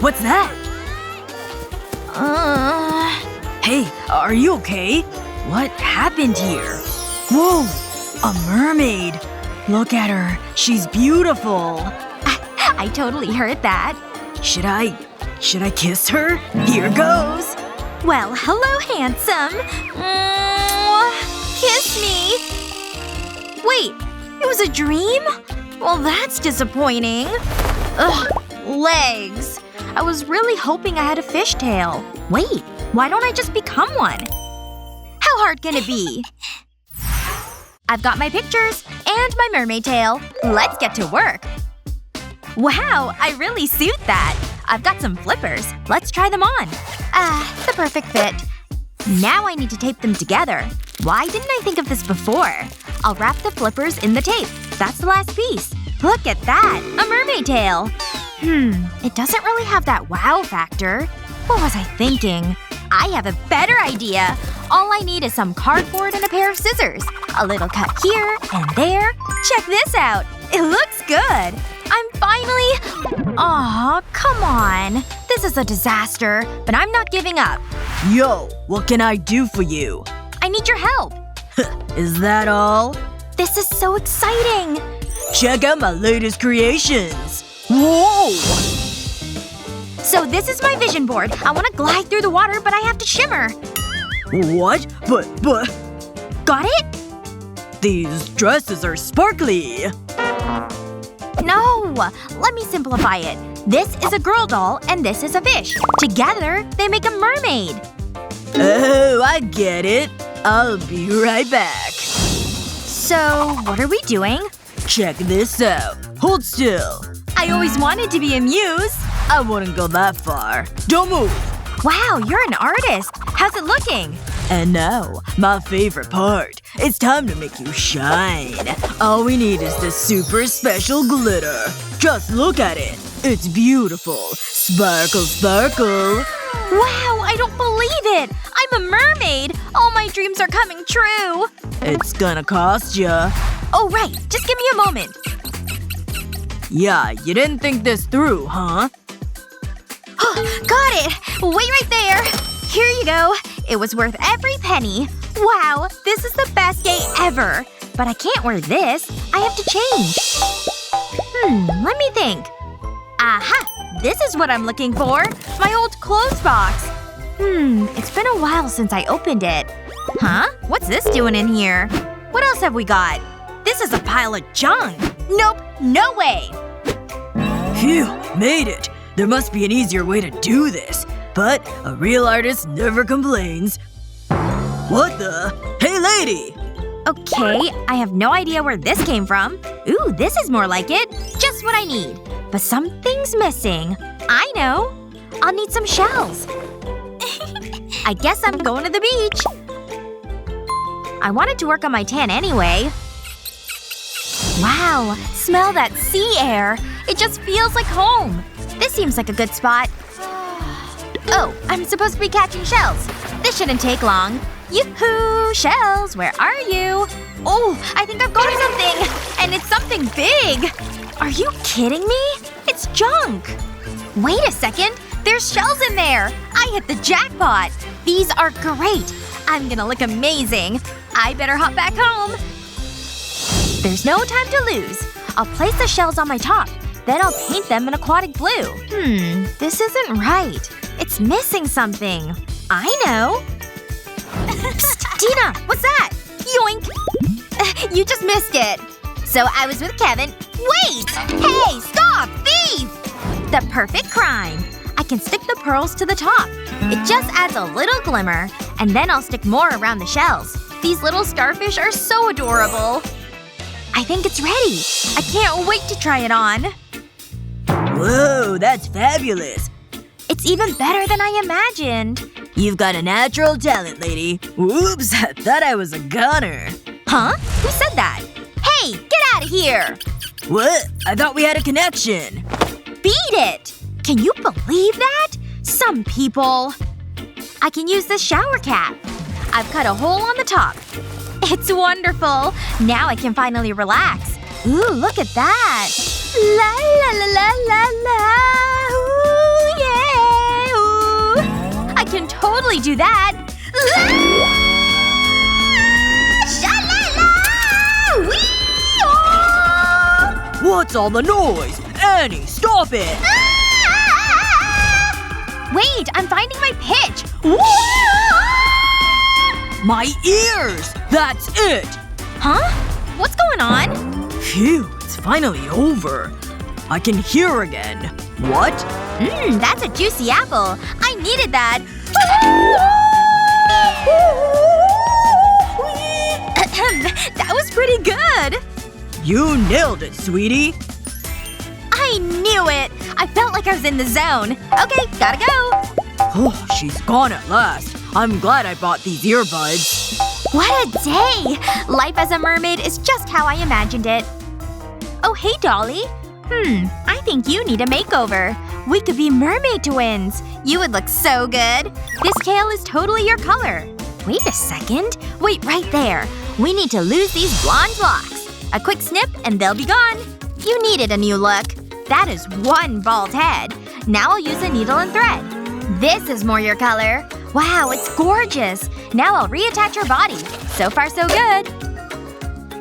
What's that? Hey, are you okay? What happened here? Whoa! A mermaid! Look at her. She's beautiful. I totally heard that. Should I kiss her? Here goes. Well, hello, handsome. Kiss me. Wait, it was a dream? Well, that's disappointing. Ugh, legs. I was really hoping I had a fishtail. Wait, why don't I just become one? How hard can it be? I've got my pictures and my mermaid tail. Let's get to work. Wow, I really suit that. I've got some flippers. Let's try them on. The perfect fit. Now I need to tape them together. Why didn't I think of this before? I'll wrap the flippers in the tape. That's the last piece. Look at that! A mermaid tail! It doesn't really have that wow factor. What was I thinking? I have a better idea! All I need is some cardboard and a pair of scissors. A little cut here and there. Check this out! It looks good! I'm finally… Aw, come on. This is a disaster, but I'm not giving up. Yo, what can I do for you? I need your help. Is that all? This is so exciting! Check out my latest creations! Whoa! So this is my vision board. I want to glide through the water, but I have to shimmer. What? But… Got it? These dresses are sparkly! No! Let me simplify it. This is a girl doll, and this is a fish. Together, they make a mermaid. Oh, I get it. I'll be right back. So, what are we doing? Check this out. Hold still. I always wanted to be a muse. I wouldn't go that far. Don't move! Wow, you're an artist. How's it looking? And now, my favorite part. It's time to make you shine. All we need is this super special glitter. Just look at it. It's beautiful. Sparkle, sparkle. Wow, I don't believe it! I'm a mermaid! All my dreams are coming true! It's gonna cost ya. Oh right, just give me a moment. Yeah, you didn't think this through, huh? Got it! Wait right there! Here you go. It was worth every penny. Wow, this is the best day ever. But I can't wear this. I have to change. Let me think. Aha! This is what I'm looking for. My old clothes box. It's been a while since I opened it. Huh? What's this doing in here? What else have we got? This is a pile of junk. Nope. No way. Phew. Made it. There must be an easier way to do this. But a real artist never complains. What the… Hey lady! Okay, I have no idea where this came from. Ooh, this is more like it. Just what I need. But something's missing. I know. I'll need some shells. I guess I'm going to the beach. I wanted to work on my tan anyway. Wow, smell that sea air. It just feels like home. This seems like a good spot. Oh, I'm supposed to be catching shells. This shouldn't take long. Yoo-hoo! Shells, where are you? Oh, I think I've got something! And it's something big! Are you kidding me? It's junk! Wait a second. There's shells in there! I hit the jackpot! These are great! I'm gonna look amazing. I better hop back home. There's no time to lose. I'll place the shells on my top. Then I'll paint them an aquatic blue. This isn't right. It's missing something. I know. Psst, Tina! What's that? Yoink! You just missed it. So I was with Kevin. Wait! Hey! Stop! Thief! The perfect crime. I can stick the pearls to the top. It just adds a little glimmer. And then I'll stick more around the shells. These little starfish are so adorable. I think it's ready. I can't wait to try it on. Whoa, that's fabulous. It's even better than I imagined. You've got a natural talent, lady. Whoops, I thought I was a goner. Huh? Who said that? Hey! Get out of here! What? I thought we had a connection. Beat it! Can you believe that? Some people… I can use this shower cap. I've cut a hole on the top. It's wonderful. Now I can finally relax. Ooh, look at that. La la la la la la. Ooh, do that. Sha-la-la! Wee-oh! What's all the noise? Annie, stop it! Wait, I'm finding my pitch. My ears! That's it! Huh? What's going on? Phew, it's finally over. I can hear again. What? That's a juicy apple. I needed that. That was pretty good. You nailed it, sweetie. I knew it. I felt like I was in the zone. Okay, gotta go. Oh, she's gone at last. I'm glad I bought these earbuds. What a day! Life as a mermaid is just how I imagined it. Oh, hey, Dolly. I think you need a makeover. We could be mermaid twins. You would look so good. This tail is totally your color. Wait a second. Wait right there. We need to lose these blonde locks. A quick snip and they'll be gone. You needed a new look. That is one bald head. Now I'll use a needle and thread. This is more your color. Wow, it's gorgeous. Now I'll reattach your body. So far so good.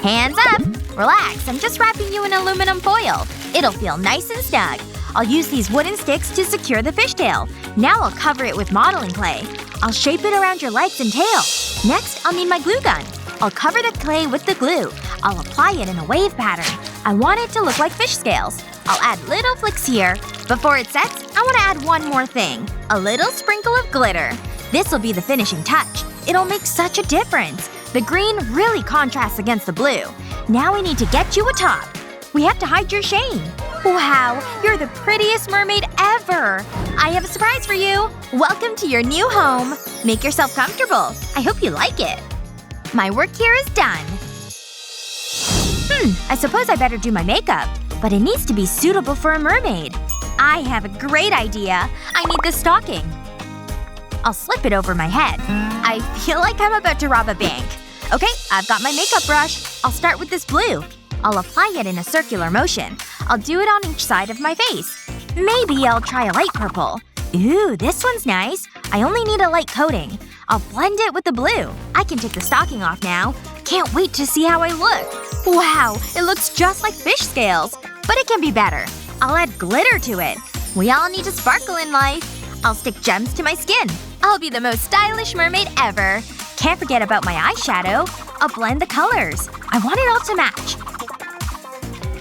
Hands up. Relax, I'm just wrapping you in aluminum foil. It'll feel nice and snug. I'll use these wooden sticks to secure the fishtail. Now I'll cover it with modeling clay. I'll shape it around your legs and tail. Next, I'll need my glue gun. I'll cover the clay with the glue. I'll apply it in a wave pattern. I want it to look like fish scales. I'll add little flicks here. Before it sets, I want to add one more thing. A little sprinkle of glitter. This'll be the finishing touch. It'll make such a difference. The green really contrasts against the blue. Now we need to get you a top. We have to hide your shame. Wow, you're the prettiest mermaid ever! I have a surprise for you! Welcome to your new home! Make yourself comfortable. I hope you like it. My work here is done. I suppose I better do my makeup. But it needs to be suitable for a mermaid. I have a great idea. I need this stocking. I'll slip it over my head. I feel like I'm about to rob a bank. Okay, I've got my makeup brush. I'll start with this blue. I'll apply it in a circular motion. I'll do it on each side of my face. Maybe I'll try a light purple. Ooh, this one's nice. I only need a light coating. I'll blend it with the blue. I can take the stocking off now. Can't wait to see how I look. Wow, it looks just like fish scales. But it can be better. I'll add glitter to it. We all need to sparkle in life. I'll stick gems to my skin. I'll be the most stylish mermaid ever. Can't forget about my eyeshadow. I'll blend the colors. I want it all to match.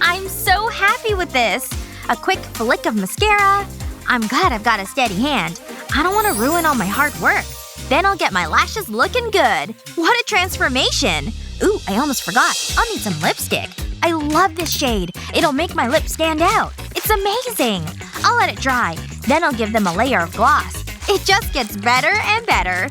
I'm so happy with this. A quick flick of mascara. I'm glad I've got a steady hand. I don't want to ruin all my hard work. Then I'll get my lashes looking good. What a transformation! Ooh, I almost forgot. I'll need some lipstick. I love this shade. It'll make my lips stand out. It's amazing! I'll let it dry. Then I'll give them a layer of gloss. It just gets better and better.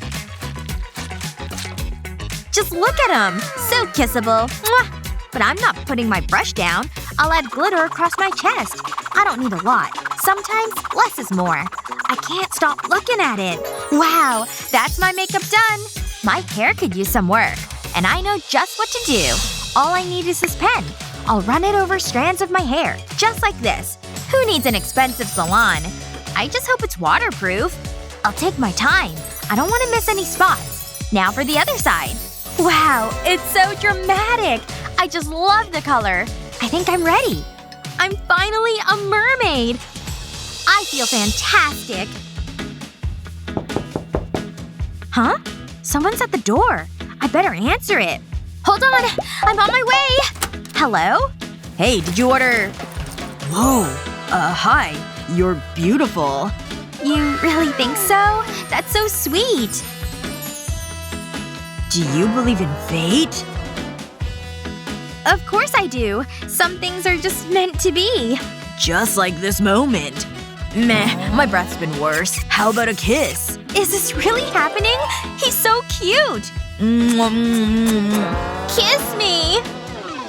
Just look at them! So kissable. Mwah! But I'm not putting my brush down. I'll add glitter across my chest. I don't need a lot. Sometimes less is more. I can't stop looking at it. Wow, that's my makeup done. My hair could use some work. And I know just what to do. All I need is this pen. I'll run it over strands of my hair. Just like this. Who needs an expensive salon? I just hope it's waterproof. I'll take my time. I don't want to miss any spots. Now for the other side. Wow, it's so dramatic! I just love the color. I think I'm ready. I'm finally a mermaid! I feel fantastic. Huh? Someone's at the door. I better answer it. Hold on! I'm on my way! Hello? Hey, did you order… Whoa. Hi. You're beautiful. You really think so? That's so sweet. Do you believe in fate? Of course I do. Some things are just meant to be. Just like this moment. Meh, my breath's been worse. How about a kiss? Is this really happening? He's so cute! Kiss me!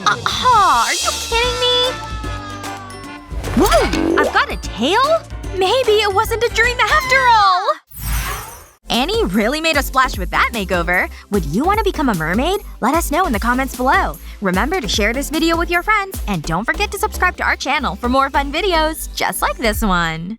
Are you kidding me? Whoa! I've got a tail? Maybe it wasn't a dream after all! Annie really made a splash with that makeover. Would you want to become a mermaid? Let us know in the comments below. Remember to share this video with your friends, and don't forget to subscribe to our channel for more fun videos just like this one.